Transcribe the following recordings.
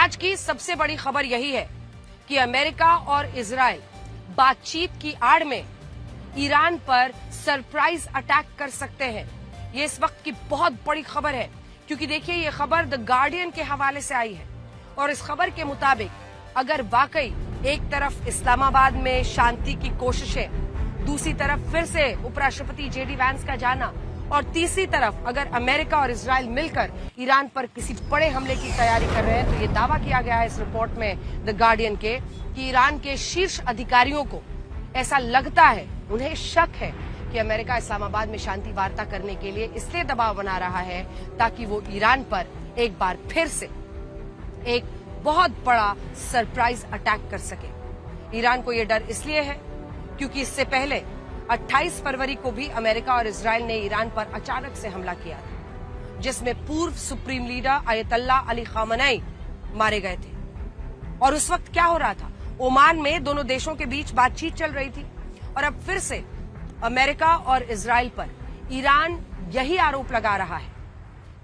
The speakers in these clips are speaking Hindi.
आज की सबसे बड़ी खबर यही है कि अमेरिका और इजराइल बातचीत की आड़ में ईरान पर सरप्राइज अटैक कर सकते हैं। ये इस वक्त की बहुत बड़ी खबर है, क्योंकि देखिए ये खबर द गार्डियन के हवाले से आई है और इस खबर के मुताबिक अगर वाकई एक तरफ इस्लामाबाद में शांति की कोशिशें, दूसरी तरफ फिर से उपराष्ट्रपति जेडी वैंस का जाना और तीसरी तरफ अगर अमेरिका और इजराइल मिलकर ईरान पर किसी बड़े हमले की तैयारी कर रहे हैं, तो ये दावा किया गया है इस रिपोर्ट में द गार्डियन के कि ईरान के शीर्ष अधिकारियों को ऐसा लगता है, उन्हें शक है कि अमेरिका इस्लामाबाद में शांति वार्ता करने के लिए इसलिए दबाव बना रहा है ताकि वो ईरान पर एक बार फिर से एक बहुत बड़ा सरप्राइज अटैक कर सके। ईरान को यह डर इसलिए है क्योंकि इससे पहले 28 फरवरी को भी अमेरिका और इजराइल ने ईरान पर अचानक से हमला किया था, जिसमें पूर्व सुप्रीम लीडर अयतुल्ला अली खामेनी मारे गए थे। और उस वक्त क्या हो रहा था, ओमान में दोनों देशों के बीच बातचीत चल रही थी और अब फिर से अमेरिका और इजराइल पर ईरान यही आरोप लगा रहा है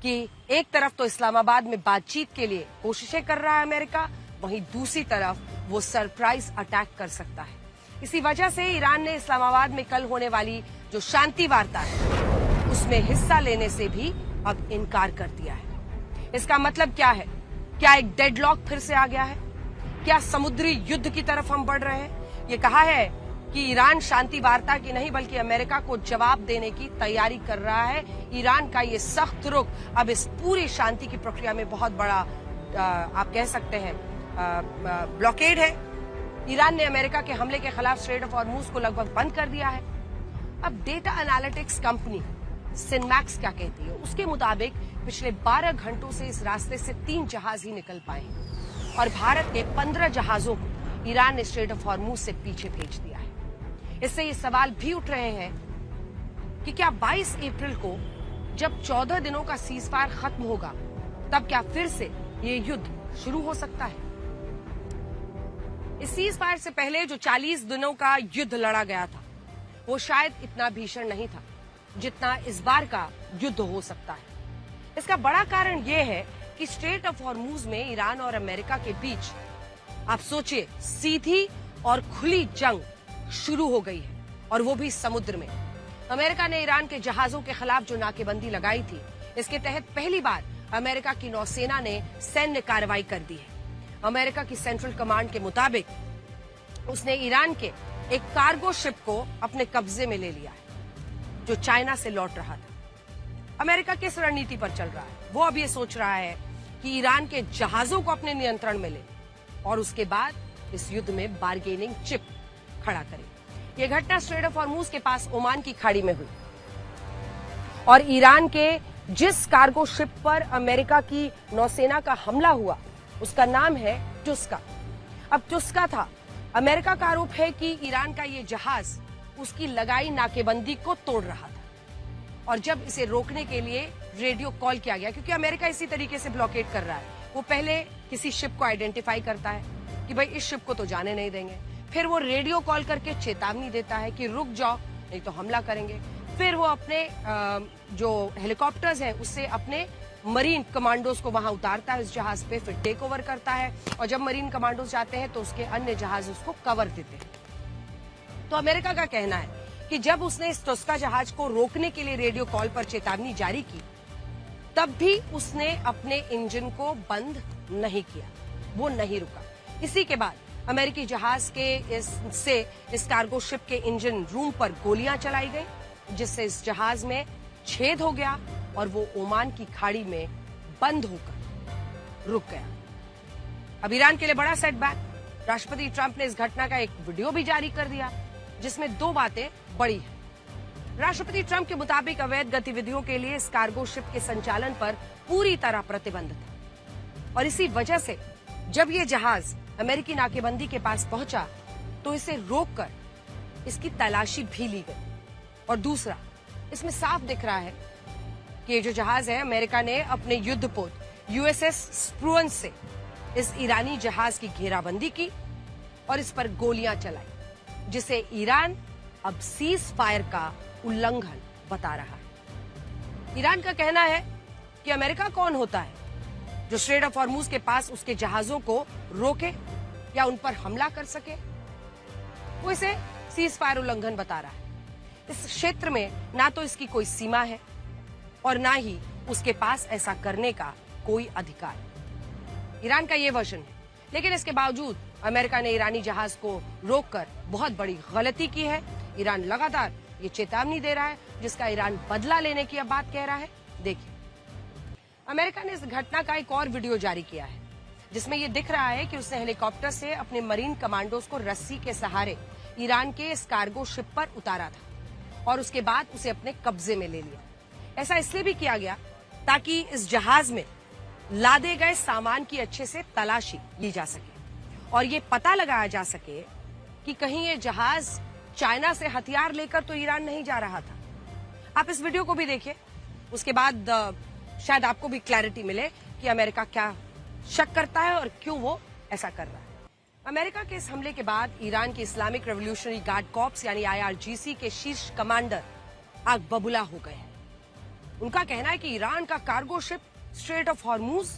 कि एक तरफ तो इस्लामाबाद में बातचीत के लिए कोशिशें कर रहा है अमेरिका, वहीं दूसरी तरफ वो सरप्राइज अटैक कर सकता है। इसी वजह से ईरान ने इस्लामाबाद में कल होने वाली जो शांति वार्ता है उसमें हिस्सा लेने से भी अब इनकार कर दिया है। इसका मतलब क्या है? क्या एक डेडलॉक फिर से आ गया है? क्या समुद्री युद्ध की तरफ हम बढ़ रहे हैं? ये कहा है कि ईरान शांति वार्ता की नहीं बल्कि अमेरिका को जवाब देने की तैयारी कर रहा है। ईरान का ये सख्त रुख अब इस पूरी शांति की प्रक्रिया में बहुत बड़ा आप कह सकते हैं ब्लॉकेड है। ईरान ने अमेरिका के हमले के खिलाफ स्ट्रेट ऑफ हॉर्मुज को लगभग बंद कर दिया है। अब डेटा एनालिटिक्स कंपनी सिनमैक्स क्या कहती है, उसके मुताबिक पिछले 12 घंटों से इस रास्ते से 3 जहाज ही निकल पाए और भारत के 15 जहाजों को ईरान ने स्ट्रेट ऑफ हॉर्मुज से पीछे भेज दिया है। इससे ये सवाल भी उठ रहे हैं कि क्या 22 अप्रैल को जब 14 दिनों का सीजफायर खत्म होगा तब क्या फिर से ये युद्ध शुरू हो सकता है? इस सीजफायर से पहले जो 40 दिनों का युद्ध लड़ा गया था वो शायद इतना भीषण नहीं था जितना इस बार का युद्ध हो सकता है। इसका बड़ा कारण ये है कि स्ट्रेट ऑफ हॉर्मुज में ईरान और अमेरिका के बीच आप सोचिए सीधी और खुली जंग शुरू हो गई है और वो भी समुद्र में। अमेरिका ने ईरान के जहाजों के खिलाफ जो नाकेबंदी लगाई थी, इसके तहत पहली बार अमेरिका की नौसेना ने सैन्य कार्रवाई कर दी है। अमेरिका की सेंट्रल कमांड के मुताबिक उसने ईरान के एक कार्गो शिप को अपने कब्जे में ले लिया है जो चाइना से लौट रहा था। अमेरिका किस रणनीति पर चल रहा है? वो अब ये सोच रहा है कि ईरान के जहाजों को अपने नियंत्रण में ले और उसके बाद इस युद्ध में बार्गेनिंग चिप खड़ा करे। ये घटना स्ट्रेट ऑफ हॉर्मुज के पास ओमान की खाड़ी में हुई और ईरान के जिस कार्गो शिप पर अमेरिका की नौसेना का हमला हुआ उसका नाम है टुस्का। अब टुस्का था, अमेरिका का आरोप है कि ईरान का ये जहाज उसकी लगाई नाकेबंदी को तोड़ रहा था और जब इसे रोकने के लिए रेडियो कॉल किया गया, क्योंकि अमेरिका इसी तरीके से ब्लॉकेड कर रहा है, वो पहले किसी शिप को आइडेंटिफाई करता है कि भाई इस शिप को तो जाने नहीं देंगे, फिर वो रेडियो कॉल करके चेतावनी देता है कि रुक जाओ नहीं तो हमला करेंगे, फिर वो अपने जो हेलीकॉप्टर्स हैं उससे अपने मरीन कमांडोज को वहां उतारता है उस जहाज पे, फिर टेक ओवर करता है और जब मरीन कमांडोज जाते हैं तो उसके अन्य जहाज उसको कवर देते हैं। तो अमेरिका का कहना है कि जब उसने इस टुस्का जहाज को रोकने के लिए रेडियो कॉल पर चेतावनी जारी की तब भी उसने अपने इंजन को बंद नहीं किया, वो नहीं रुका। इसी के बाद अमेरिकी जहाज के इस कार्गो शिप के इंजन रूम पर गोलियां चलाई गई जिससे इस जहाज में छेद हो गया और वो ओमान की खाड़ी में बंद होकर रुक गया। अब ईरान के लिए बड़ा सेटबैक। राष्ट्रपति ट्रंप ने इस घटना का एक वीडियो भी जारी कर दिया जिसमें 2 बातें बड़ी हैं। राष्ट्रपति ट्रंप के मुताबिक अवैध गतिविधियों के लिए इस कार्गो शिप के संचालन पर पूरी तरह प्रतिबंध था और इसी वजह से जब ये जहाज अमेरिकी नाकेबंदी के पास पहुंचा तो इसे रोककर इसकी तलाशी भी ली गई। और दूसरा, इसमें साफ दिख रहा है कि ये जो जहाज है, अमेरिका ने अपने युद्धपोत यूएसएस स्प्रुअन से इस ईरानी जहाज की घेराबंदी की और इस पर गोलियां चलाई, जिसे ईरान अब सीज फायर का उल्लंघन बता रहा है। ईरान का कहना है कि अमेरिका कौन होता है जो स्ट्रेट ऑफ हॉर्मूज के पास उसके जहाजों को रोके या उन पर हमला कर सके। वो इसे सीज फायर उल्लंघन बता रहा है। इस क्षेत्र में ना तो इसकी कोई सीमा है और ना ही उसके पास ऐसा करने का कोई अधिकार। ईरान का ये वर्जन है, लेकिन इसके बावजूद अमेरिका ने ईरानी जहाज को रोककर बहुत बड़ी गलती की है। ईरान लगातार ये चेतावनी दे रहा है, जिसका ईरान बदला लेने की अब बात कह रहा है। देखिए, अमेरिका ने इस घटना का एक और वीडियो जारी किया है, जिसमें यह दिख रहा है कि उसने हेलीकॉप्टर से अपने मरीन कमांडोज को रस्सी के सहारे ईरान के इस कार्गो शिप पर उतारा था और उसके बाद उसे अपने कब्जे में ले लिया। ऐसा इसलिए भी किया गया ताकि इस जहाज में लादे गए सामान की अच्छे से तलाशी ली जा सके और ये पता लगाया जा सके कि कहीं ये जहाज चाइना से हथियार लेकर तो ईरान नहीं जा रहा था। आप इस वीडियो को भी देखिए, उसके बाद शायद आपको भी क्लैरिटी मिले कि अमेरिका क्या शक करता है और क्यों वो ऐसा कर रहा है। अमेरिका के इस हमले के बाद ईरान के इस्लामिक रेवोल्यूशनरी गार्ड कॉर्प्स यानी IRGC के शीर्ष कमांडर आग बबूला हो गए हैं। उनका कहना है कि ईरान का cargo ship straight of Hormuz,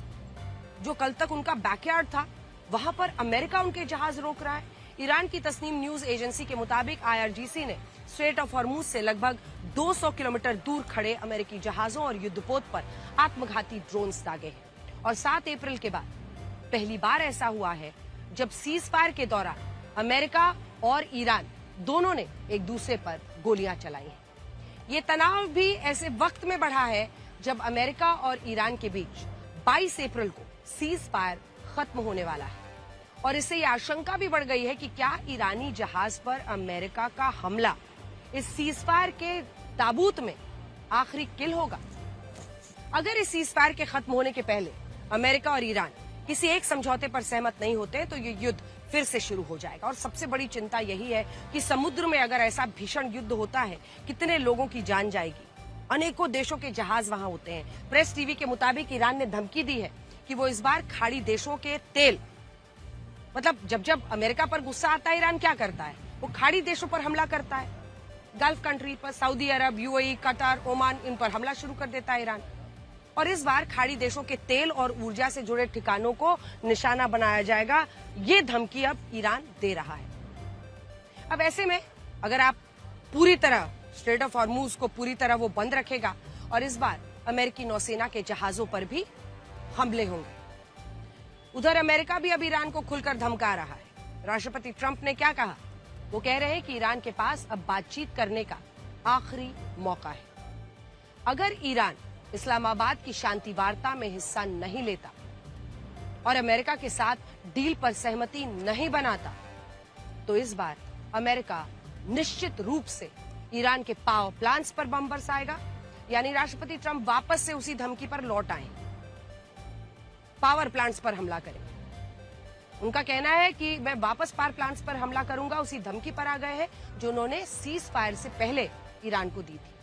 जो कल तक उनका बैकयार्ड था, वहां पर अमेरिका उनके जहाज रोक रहा है। ईरान की तस्नीम न्यूज एजेंसी के मुताबिक IRGC ने स्ट्रेट ऑफ हॉर्मूज से लगभग 200 किलोमीटर दूर खड़े अमेरिकी जहाजों और युद्धपोत पर आत्मघाती ड्रोन्स दागे हैं। और 7 अप्रैल के बाद पहली बार ऐसा हुआ है जब सीज फायर के दौरान अमेरिका और ईरान दोनों ने एक दूसरे पर गोलियां चलाई हैं। ये तनाव भी ऐसे वक्त में बढ़ा है जब अमेरिका और ईरान के बीच 22 अप्रैल को सीज फायर खत्म होने वाला है और इससे यह आशंका भी बढ़ गई है कि क्या ईरानी जहाज पर अमेरिका का हमला इस सीज फायर के ताबूत में आखिरी किल होगा। अगर इस सीज फायर के खत्म होने के पहले अमेरिका और ईरान किसी एक समझौते पर सहमत नहीं होते तो ये युद्ध फिर से शुरू हो जाएगा। और सबसे बड़ी चिंता यही है कि समुद्र में अगर ऐसा भीषण युद्ध होता है, कितने लोगों की जान जाएगी। अनेकों देशों के जहाज वहां होते हैं। प्रेस टीवी के मुताबिक ईरान ने धमकी दी है कि वो इस बार खाड़ी देशों के तेल, मतलब जब अमेरिका पर गुस्सा आता है ईरान क्या करता है, वो खाड़ी देशों पर हमला करता है। गल्फ कंट्री पर, सऊदी अरब, UAE, कतर, ओमान, इन पर हमला शुरू कर देता है ईरान। और इस बार खाड़ी देशों के तेल और ऊर्जा से जुड़े ठिकानों को निशाना बनाया जाएगा। ये धमकी अब ईरान दे रहा है। अब ऐसे में अगर आप पूरी तरह स्ट्रेट ऑफ हॉर्मूज को पूरी तरह वो बंद रखेगा और इस बार अमेरिकी नौसेना के जहाजों पर भी हमले होंगे। उधर अमेरिका भी अब ईरान को खुलकर धमका रहा है। राष्ट्रपति ट्रंप ने क्या कहा? वो कह रहे हैं कि ईरान के पास अब बातचीत करने का आखिरी मौका है। अगर ईरान इस्लामाबाद की शांति वार्ता में हिस्सा नहीं लेता और अमेरिका के साथ डील पर सहमति नहीं बनाता तो इस बार अमेरिका निश्चित रूप से ईरान के पावर प्लांट्स पर बम बरसाएगा। यानी राष्ट्रपति ट्रंप वापस से उसी धमकी पर लौट आए, पावर प्लांट्स पर हमला करेंगे। उनका कहना है कि मैं वापस पावर प्लांट्स पर हमला करूंगा, उसी धमकी पर आ गए हैं जो उन्होंने सीज फायर से पहले ईरान को दी थी।